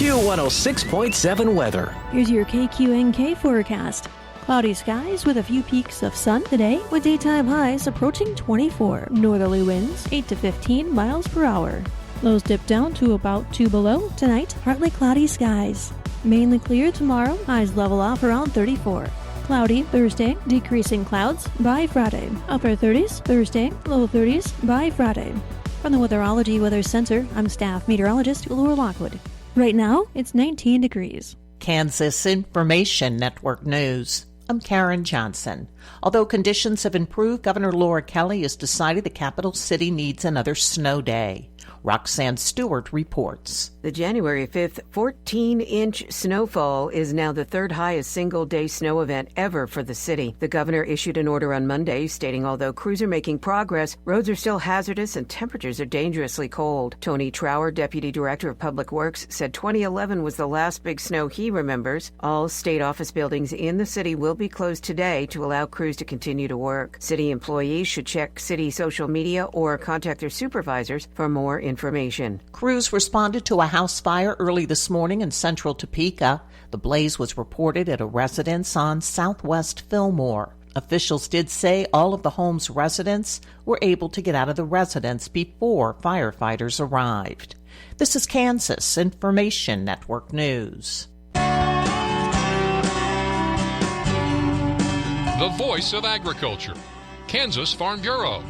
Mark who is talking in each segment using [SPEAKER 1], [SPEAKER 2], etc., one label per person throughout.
[SPEAKER 1] Q106.7 weather.
[SPEAKER 2] Here's your KQNK forecast. Cloudy skies with a few peaks of sun today, with daytime highs approaching 24. Northerly winds 8 to 15 miles per hour. Lows dip down to about 2 below. Tonight, partly cloudy skies. Mainly clear tomorrow, highs level off around 34. Cloudy Thursday, decreasing clouds by Friday. Upper 30s Thursday, low 30s by Friday. From the Weatherology Weather Center, I'm staff meteorologist Laura Lockwood. Right now, it's 19 degrees.
[SPEAKER 3] Kansas Information Network News. I'm Karen Johnson. Although conditions have improved, Governor Laura Kelly has decided the capital city needs another snow day. Roxanne Stewart reports.
[SPEAKER 4] The January 5th 14-inch snowfall is now the third highest single-day snow event ever for the city. The governor issued an order on Monday stating although crews are making progress, roads are still hazardous and temperatures are dangerously cold. Tony Trower, Deputy Director of Public Works, said 2011 was the last big snow he remembers. All state office buildings in the city will be closed today to allow crews to continue to work. City employees should check city social media or contact their supervisors for more information.
[SPEAKER 3] Crews responded to a house fire early this morning in central Topeka. The blaze was reported at a residence on Southwest Fillmore. Officials did say all of the home's residents were able to get out of the residence before firefighters arrived. This is Kansas Information Network News.
[SPEAKER 5] The voice of agriculture, Kansas Farm Bureau.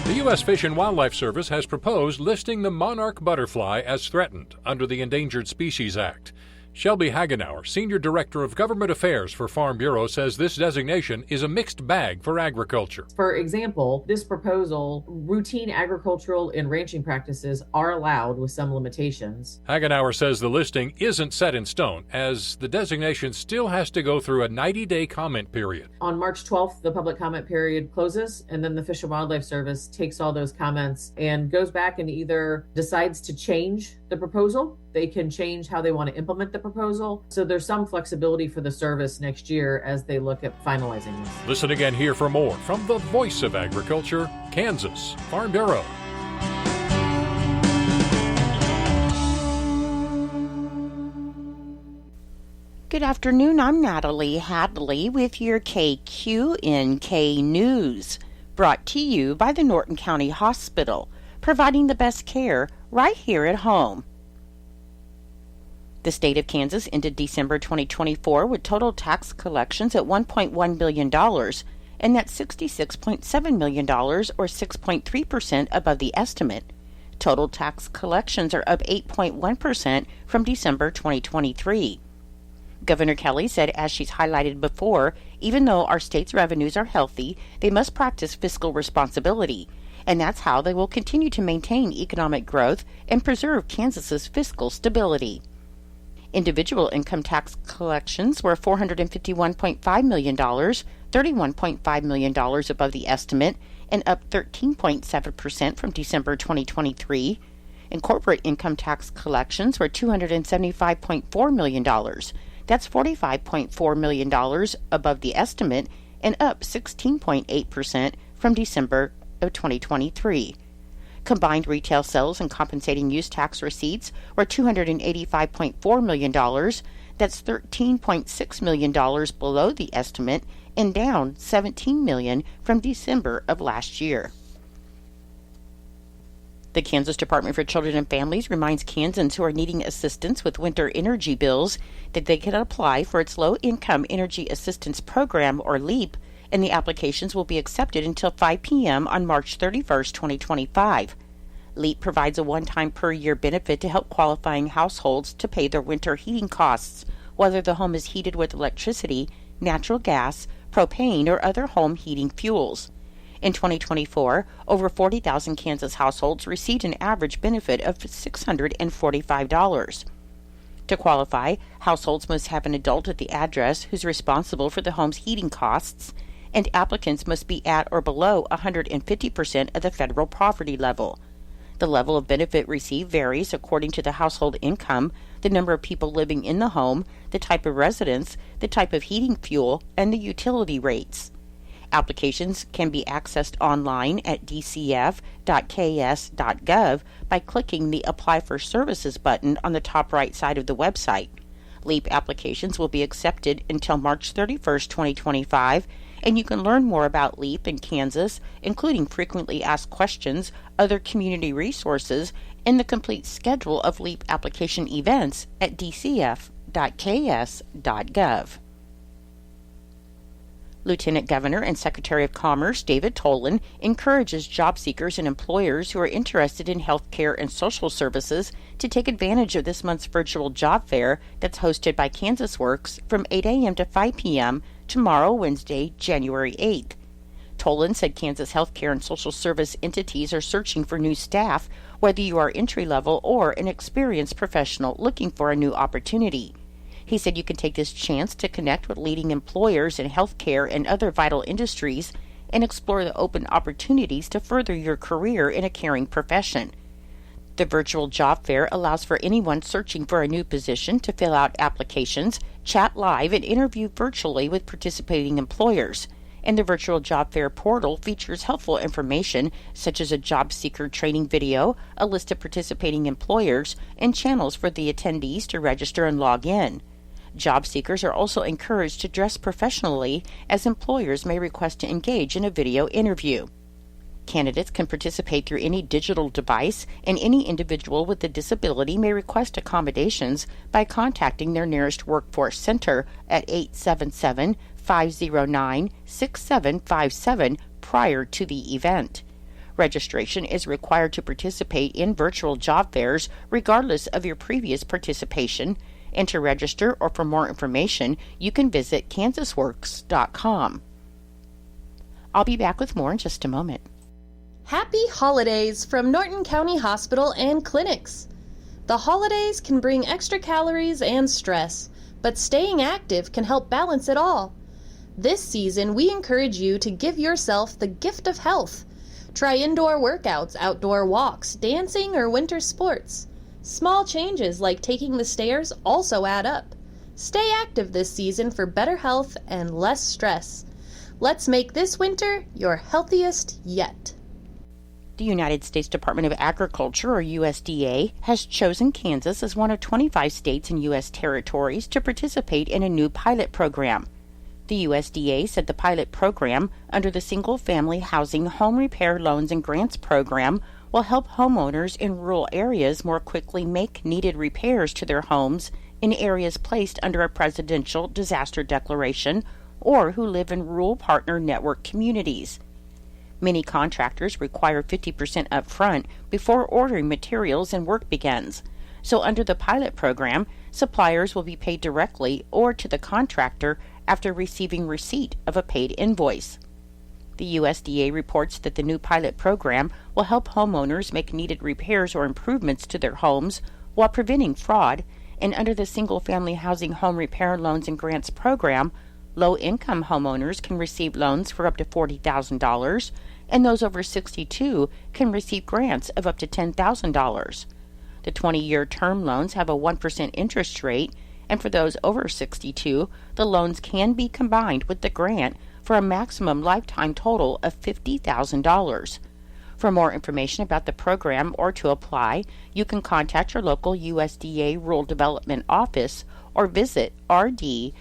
[SPEAKER 6] The U.S. Fish and Wildlife Service has proposed listing the monarch butterfly as threatened under the Endangered Species Act. Shelby Hagenauer, Senior Director of Government Affairs for Farm Bureau, says this designation is a mixed bag for agriculture.
[SPEAKER 7] For example, this proposal, routine agricultural and ranching practices are allowed with some limitations.
[SPEAKER 6] Hagenauer says the listing isn't set in stone, as the designation still has to go through a 90-day comment period.
[SPEAKER 7] On March 12th, the public comment period closes, and then the Fish and Wildlife Service takes all those comments and goes back and either decides to change the proposal. They can change how they want to implement the proposal. So there's some flexibility for the service next year as they look at finalizing this.
[SPEAKER 6] Listen again here for more from the voice of agriculture, Kansas Farm Bureau.
[SPEAKER 8] Good afternoon. I'm Natalie Hadley with your KQNK News, brought to you by the Norton County Hospital, providing the best care right here at home. The state of Kansas ended December 2024 with total tax collections at $1.1 billion, and that's $66.7 million, or 6.3% above the estimate. Total tax collections are up 8.1% from December 2023. Governor Kelly said, as she's highlighted before, even though our state's revenues are healthy, they must practice fiscal responsibility, and that's how they will continue to maintain economic growth and preserve Kansas's fiscal stability. Individual income tax collections were $451.5 million, $31.5 million above the estimate, and up 13.7% from December 2023. And corporate income tax collections were $275.4 million. That's $45.4 million above the estimate, and up 16.8% from December of 2023. Combined retail sales and compensating use tax receipts were $285.4 million. That's $13.6 million below the estimate and down $17 million from December of last year. The Kansas Department for Children and Families reminds Kansans who are needing assistance with winter energy bills that they can apply for its Low-Income Energy Assistance Program, or LEAP, and the applications will be accepted until 5 p.m. on March 31st, 2025. LEAP provides a one-time per-year benefit to help qualifying households to pay their winter heating costs, whether the home is heated with electricity, natural gas, propane, or other home heating fuels. In 2024, over 40,000 Kansas households received an average benefit of $645. To qualify, households must have an adult at the address who's responsible for the home's heating costs, and applicants must be at or below 150% of the federal poverty level. The level of benefit received varies according to the household income, the number of people living in the home, the type of residence, the type of heating fuel, and the utility rates. Applications can be accessed online at dcf.ks.gov by clicking the Apply for Services button on the top right side of the website. LEAP applications will be accepted until March 31st, 2025, and you can learn more about LEAP in Kansas, including frequently asked questions, other community resources, and the complete schedule of LEAP application events at dcf.ks.gov. Lieutenant Governor and Secretary of Commerce David Tolan encourages job seekers and employers who are interested in health care and social services to take advantage of this month's virtual job fair that's hosted by Kansas Works from 8 a.m. to 5 p.m. tomorrow, Wednesday, January 8th. Tolan said Kansas healthcare and social service entities are searching for new staff, whether you are entry-level or an experienced professional looking for a new opportunity. He said you can take this chance to connect with leading employers in healthcare and other vital industries and explore the open opportunities to further your career in a caring profession. The virtual job fair allows for anyone searching for a new position to fill out applications, chat live, and interview virtually with participating employers. And the virtual job fair portal features helpful information such as a job seeker training video, a list of participating employers, and channels for the attendees to register and log in. Job seekers are also encouraged to dress professionally, as employers may request to engage in a video interview. Candidates can participate through any digital device, and any individual with a disability may request accommodations by contacting their nearest workforce center at 877-509-6757 prior to the event. Registration is required to participate in virtual job fairs regardless of your previous participation. And to register or for more information, you can visit kansasworks.com. I'll be back with more in just a moment.
[SPEAKER 1] Happy holidays from Norton County Hospital and Clinics. The holidays can bring extra calories and stress, but staying active can help balance it all. This season, we encourage you to give yourself the gift of health. Try indoor workouts, outdoor walks, dancing, or winter sports. Small changes like taking the stairs also add up. Stay active this season for better health and less stress. Let's make this winter your healthiest yet.
[SPEAKER 8] The United States Department of Agriculture, or USDA, has chosen Kansas as one of 25 states and U.S. territories to participate in a new pilot program. The USDA said the pilot program, under the Single Family Housing Home Repair Loans and Grants Program, will help homeowners in rural areas more quickly make needed repairs to their homes in areas placed under a presidential disaster declaration or who live in rural partner network communities. Many contractors require 50% upfront before ordering materials and work begins. So under the pilot program, suppliers will be paid directly or to the contractor after receiving receipt of a paid invoice. The USDA reports that the new pilot program will help homeowners make needed repairs or improvements to their homes while preventing fraud, and under the Single Family Housing Home Repair Loans and Grants Program, low-income homeowners can receive loans for up to $40,000, and those over 62 can receive grants of up to $10,000. The 20-year term loans have a 1% interest rate, and for those over 62, the loans can be combined with the grant for a maximum lifetime total of $50,000. For more information about the program or to apply, you can contact your local USDA Rural Development Office or visit rd.usda.gov/ks.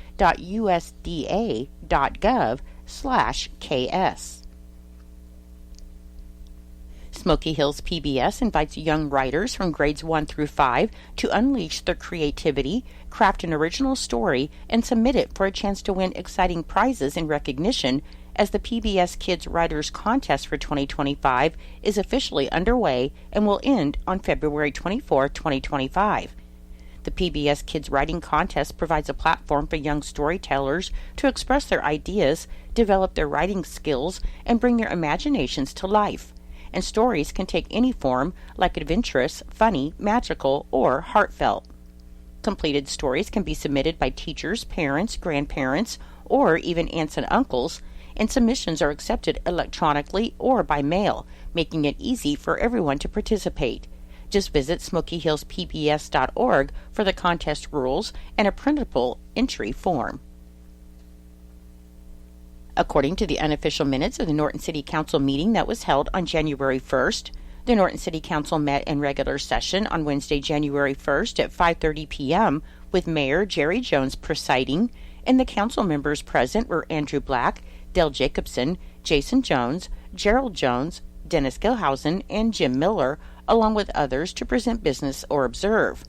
[SPEAKER 8] Smoky Hills PBS invites young writers from grades 1 through 5 to unleash their creativity, craft an original story, and submit it for a chance to win exciting prizes and recognition as the PBS Kids Writers Contest for 2025 is officially underway and will end on February 24, 2025. The PBS Kids Writing Contest provides a platform for young storytellers to express their ideas, develop their writing skills, and bring their imaginations to life. And stories can take any form, like adventurous, funny, magical, or heartfelt. Completed stories can be submitted by teachers, parents, grandparents, or even aunts and uncles, and submissions are accepted electronically or by mail, making it easy for everyone to participate. Just visit smokyhillspbs.org for the contest rules and a printable entry form. According to the unofficial minutes of the Norton City Council meeting that was held on January 1st, the Norton City Council met in regular session on Wednesday, January 1st at 5:30 p.m. with Mayor Jerry Jones presiding, and the council members present were Andrew Black, Dale Jacobson, Jason Jones, Gerald Jones, Dennis Gilhausen, and Jim Miller, along with others to present business or observe.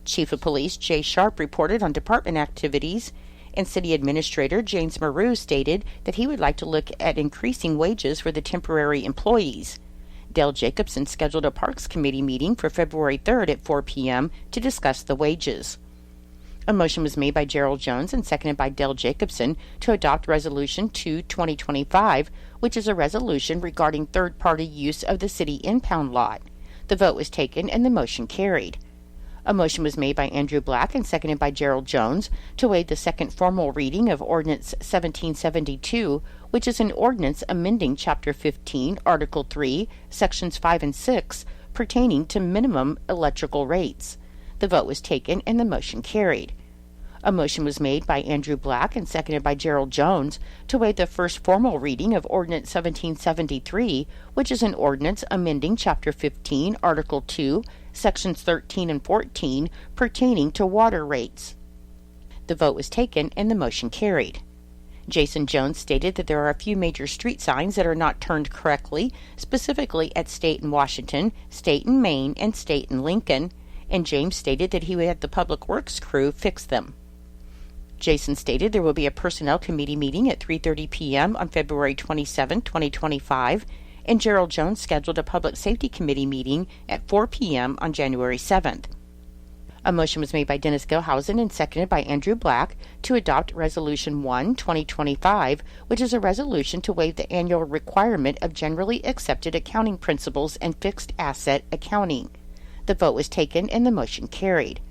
[SPEAKER 8] Chief of Police Jay Sharp reported on department activities, and City Administrator James Maru stated that he would like to look at increasing wages for the temporary employees. Dale Jacobson scheduled a Parks Committee meeting for February 3rd at 4 p.m. to discuss the wages. A motion was made by Gerald Jones and seconded by Dale Jacobson to adopt Resolution 2-2025, which is a resolution regarding third-party use of the city impound lot. The vote was taken and the motion carried. A motion was made by Andrew Black and seconded by Gerald Jones to waive the second formal reading of Ordinance 1772, which is an ordinance amending Chapter 15, Article 3, Sections 5 and 6, pertaining to minimum electrical rates. The vote was taken and the motion carried. A motion was made by Andrew Black and seconded by Gerald Jones to waive the first formal reading of Ordinance 1773, which is an ordinance amending Chapter 15, Article 2, Sections 13 and 14, pertaining to water rates. The vote was taken and the motion carried. Jason Jones stated that there are a few major street signs that are not turned correctly, specifically at State and Washington, State and Main, and State and Lincoln, and James stated that he would have the Public Works crew fix them. Jason stated there will be a Personnel Committee meeting at 3:30 p.m. on February 27, 2025, and Gerald Jones scheduled a Public Safety Committee meeting at 4 p.m. on January 7th. A motion was made by Dennis Gilhausen and seconded by Andrew Black to adopt Resolution 1-2025, which is a resolution to waive the annual requirement of generally accepted accounting principles and fixed asset accounting. The vote was taken and the motion carried.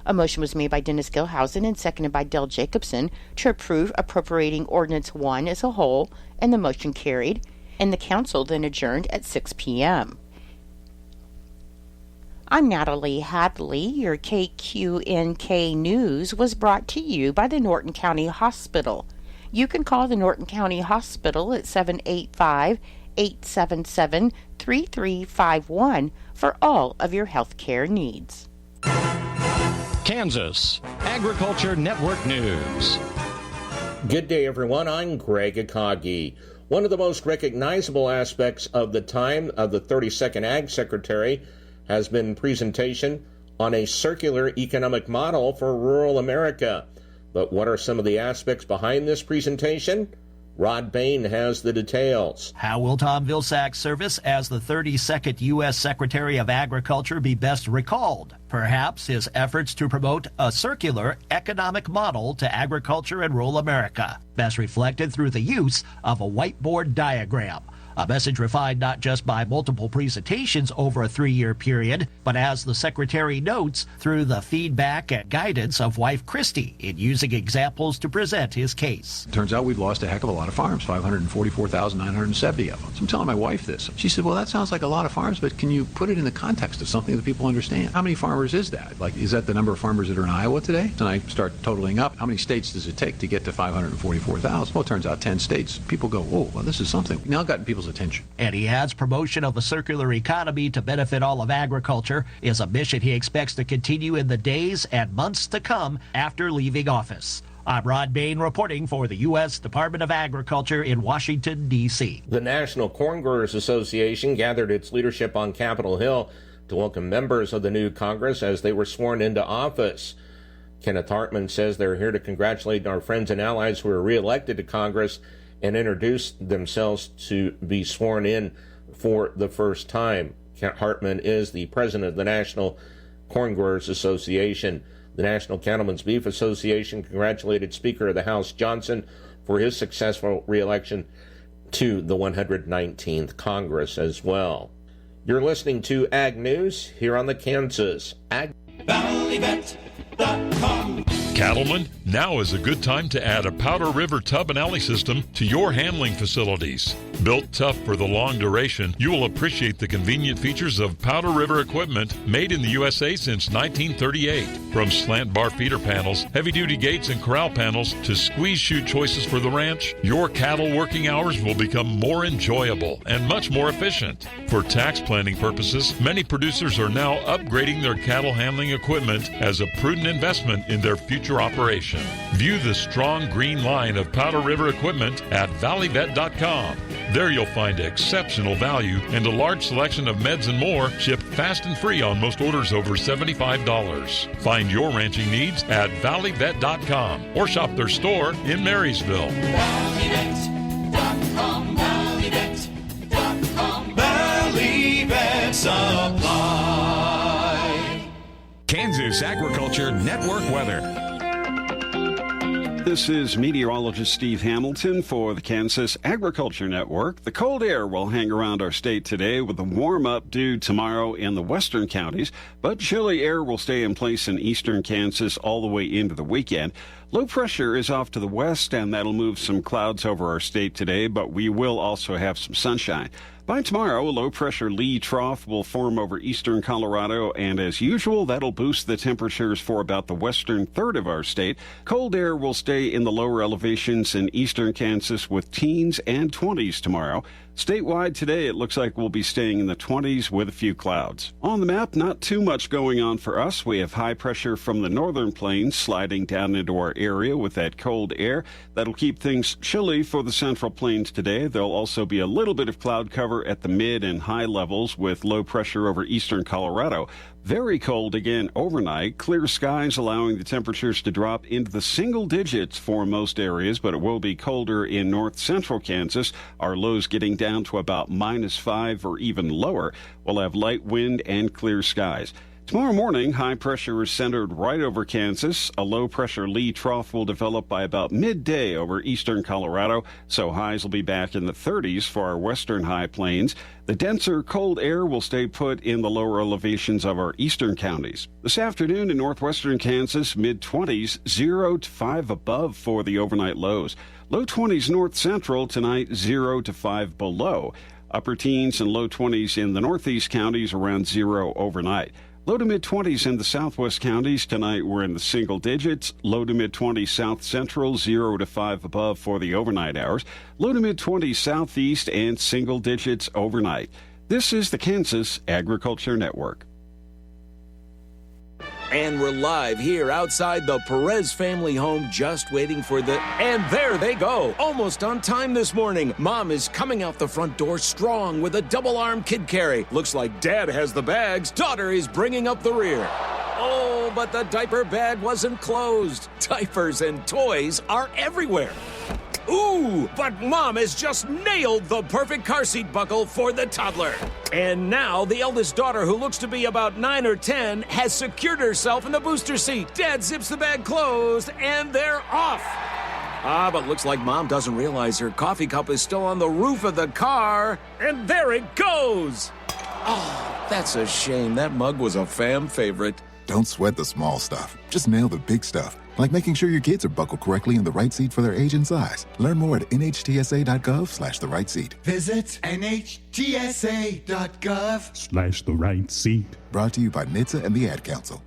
[SPEAKER 8] A motion was made by Dennis Gilhausen and seconded by Dale Jacobson to approve appropriating Ordinance 1 as a whole, and the motion carried, and the council then adjourned at 6 p.m. I'm Natalie Hadley. Your KQNK News was brought to you by the Norton County Hospital. You can call the Norton County Hospital at 785-877-3351 for all of your health care needs.
[SPEAKER 9] Kansas Agriculture Network News.
[SPEAKER 10] Good day, everyone. I'm Greg Akagi. One of the most recognizable aspects of the time of the 32nd Ag Secretary has been presentation on a circular economic model for rural America. But what are some of the aspects behind this presentation? Rod Bain has the details.
[SPEAKER 11] How will Tom Vilsack's service as the 32nd U.S. Secretary of Agriculture be best recalled? Perhaps his efforts to promote a circular economic model to agriculture in rural America, best reflected through the use of a whiteboard diagram. A message refined not just by multiple presentations over a 3-year period, but as the Secretary notes, through the feedback and guidance of wife Christy in using examples to present his case.
[SPEAKER 12] Turns out we've lost a heck of a lot of farms, 544,970 of them. So I'm telling my wife this. She said, well, that sounds like a lot of farms, but can you put it in the context of something that people understand? How many farmers is that? Like, is that the number of farmers that are in Iowa today? And I start totaling up, how many states does it take to get to 544,000? Well, it turns out 10 states. People go, oh, well, this is something. Now gotten people's attention.
[SPEAKER 11] And he adds promotion of a circular economy to benefit all of agriculture is a mission he expects to continue in the days and months to come after leaving office. I'm Rod Bain reporting for the U.S. Department of Agriculture in Washington, D.C.
[SPEAKER 10] The National Corn Growers Association gathered its leadership on Capitol Hill to welcome members of the new Congress as they were sworn into office. Kenneth Hartman says they're here to congratulate our friends and allies who were reelected to Congress and introduce themselves to be sworn in for the first time. Hartman is the president of the National Corn Growers Association. The National Cattlemen's Beef Association congratulated Speaker of the House Johnson for his successful reelection to the 119th Congress as well. You're listening to Ag News here on the Kansas Ag.
[SPEAKER 13] ValleyVet.com Cattlemen, now is a good time to add a Powder River tub and alley system to your handling facilities. Built tough for the long duration, you will appreciate the convenient features of Powder River equipment made in the USA since 1938. From slant bar feeder panels, heavy-duty gates and corral panels to squeeze chute choices for the ranch, your cattle working hours will become more enjoyable and much more efficient. For tax planning purposes, many producers are now upgrading their cattle handling equipment as a prudent investment in their future operation. View the strong green line of Powder River equipment at valleyvet.com. There you'll find exceptional value and a large selection of meds and more shipped fast and free on most orders over $75. Find your ranching needs at valleyvet.com or shop their store in Marysville.
[SPEAKER 14] Valleyvet.com, valleyvet.com, Valleyvet Supply.
[SPEAKER 9] Kansas Agriculture Network weather.
[SPEAKER 15] This is meteorologist Steve Hamilton for the Kansas Agriculture Network. The cold air will hang around our state today with a warm-up due tomorrow in the western counties, but chilly air will stay in place in eastern Kansas all the way into the weekend. Low pressure is off to the west, and that'll move some clouds over our state today, but we will also have some sunshine. By tomorrow, a low-pressure lee trough will form over eastern Colorado, and as usual, that'll boost the temperatures for about the western third of our state. Cold air will stay in the lower elevations in eastern Kansas with teens and 20s tomorrow. Statewide today, it looks like we'll be staying in the 20s with a few clouds. On the map, not too much going on for us. We have high pressure from the northern plains sliding down into our area with that cold air. That'll keep things chilly for the central plains today. There'll also be a little bit of cloud cover at the mid and high levels with low pressure over eastern Colorado. Very cold again overnight. Clear skies allowing the temperatures to drop into the single digits for most areas, but it will be colder in north central Kansas. Our lows getting down to about -5 or even lower. We'll have light wind and clear skies. Tomorrow morning, high pressure is centered right over Kansas. A low-pressure lee trough will develop by about midday over eastern Colorado, so highs will be back in the 30s for our western high plains. The denser cold air will stay put in the lower elevations of our eastern counties. This afternoon in northwestern Kansas, mid-20s, 0 to 5 above for the overnight lows. Low 20s north central tonight, 0 to 5 below. Upper teens and low 20s in the northeast counties, around 0 overnight. Low to mid-20s in the southwest counties. Tonight we're in the single digits. Low to mid-20s south central, 0 to 5 above for the overnight hours. Low to mid-20s southeast and single digits overnight. This is the Kansas Agriculture Network.
[SPEAKER 16] And we're live here outside the Perez family home, just waiting for the... And there they go! Almost on time this morning. Mom is coming out the front door strong with a double-arm kid carry. Looks like Dad has the bags. Daughter is bringing up the rear. Oh, but the diaper bag wasn't closed. Diapers and toys are everywhere. Ooh, but Mom has just nailed the perfect car seat buckle for the toddler. And now the eldest daughter, who looks to be about 9 or 10, has secured herself in the booster seat. Dad zips the bag closed, and they're off. But looks like Mom doesn't realize her coffee cup is still on the roof of the car. And there it goes. Oh, that's a shame. That mug was a fam favorite.
[SPEAKER 17] Don't sweat the small stuff. Just nail the big stuff, like making sure your kids are buckled correctly in the right seat for their age and size. Learn more at nhtsa.gov/the right seat.
[SPEAKER 14] Visit nhtsa.gov/the
[SPEAKER 17] right seat. Brought to you by NHTSA and the Ad Council.